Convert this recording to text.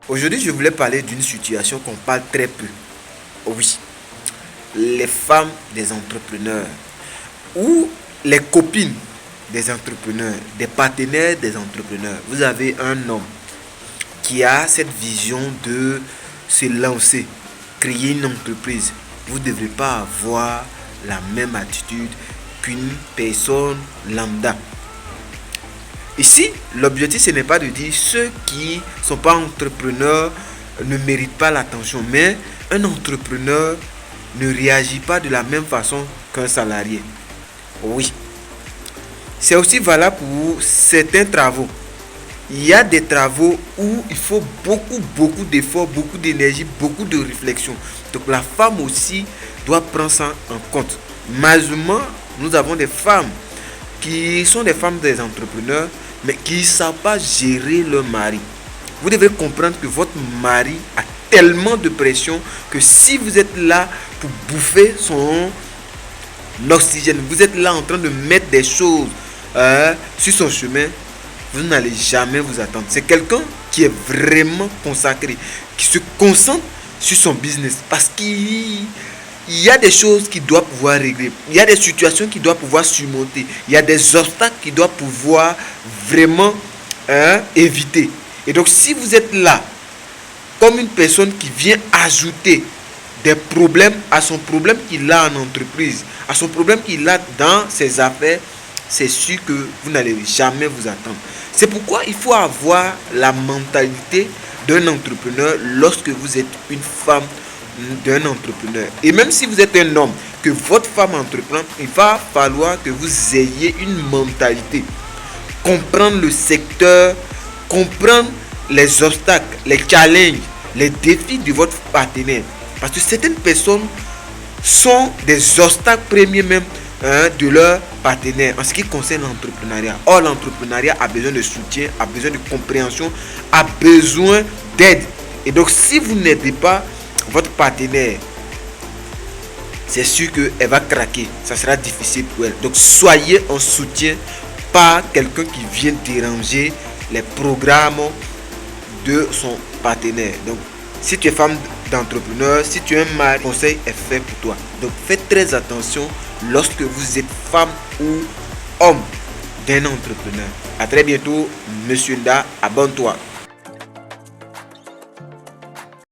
Aujourd'hui, je voulais parler d'une situation qu'on parle très peu. Oui, les femmes des entrepreneurs ou les copines des entrepreneurs, des partenaires des entrepreneurs. Vous avez un homme qui a cette vision de se lancer, créer une entreprise. Vous ne devrez pas avoir la même attitude qu'une personne lambda. Ici, l'objectif, ce n'est pas de dire ceux qui ne sont pas entrepreneurs ne méritent pas l'attention, mais un entrepreneur ne réagit pas de la même façon qu'un salarié. Oui, c'est aussi valable pour certains travaux. Il y a des travaux où il faut beaucoup d'efforts, beaucoup d'énergie, beaucoup de réflexion. Donc la femme aussi doit prendre ça en compte. Malheureusement, nous avons des femmes qui sont des femmes des entrepreneurs, mais qui ne savent pas gérer leur mari. Vous devez comprendre que votre mari a tellement de pression que si vous êtes là pour bouffer son oxygène, vous êtes là en train de mettre des choses sur son chemin, vous n'allez jamais vous attendre. C'est quelqu'un qui est vraiment consacré, qui se concentre sur son business parce qu'il y a des choses qu'il doit pouvoir régler, il y a des situations qu'il doit pouvoir surmonter, il y a des obstacles qu'il doit pouvoir vraiment éviter. Et donc si vous êtes là comme une personne qui vient ajouter des problèmes à son problème qu'il a en entreprise, à son problème qu'il a dans ses affaires, c'est sûr que vous n'allez jamais vous attendre. C'est pourquoi il faut avoir la mentalité d'un entrepreneur lorsque vous êtes une femme d'un entrepreneur. Et même si vous êtes un homme, que votre femme entreprend, il va falloir que vous ayez une mentalité. Comprendre le secteur, comprendre les obstacles, les challenges, les défis de votre partenaire. Parce que certaines personnes sont des obstacles premiers même de leur partenaire en ce qui concerne l'entrepreneuriat. Or, l'entrepreneuriat a besoin de soutien, a besoin de compréhension, a besoin d'aide. Et donc, si vous n'aidez pas votre partenaire, c'est sûr qu'elle va craquer. Ça sera difficile pour elle. Donc, soyez en soutien, pas quelqu'un qui vient déranger les programmes de son partenaire. Donc, si tu es femme d'entrepreneur, si tu es un mari, le conseil est fait pour toi. Donc, faites très attention lorsque vous êtes femme ou homme d'un entrepreneur. À très bientôt, monsieur Nda, abonne-toi.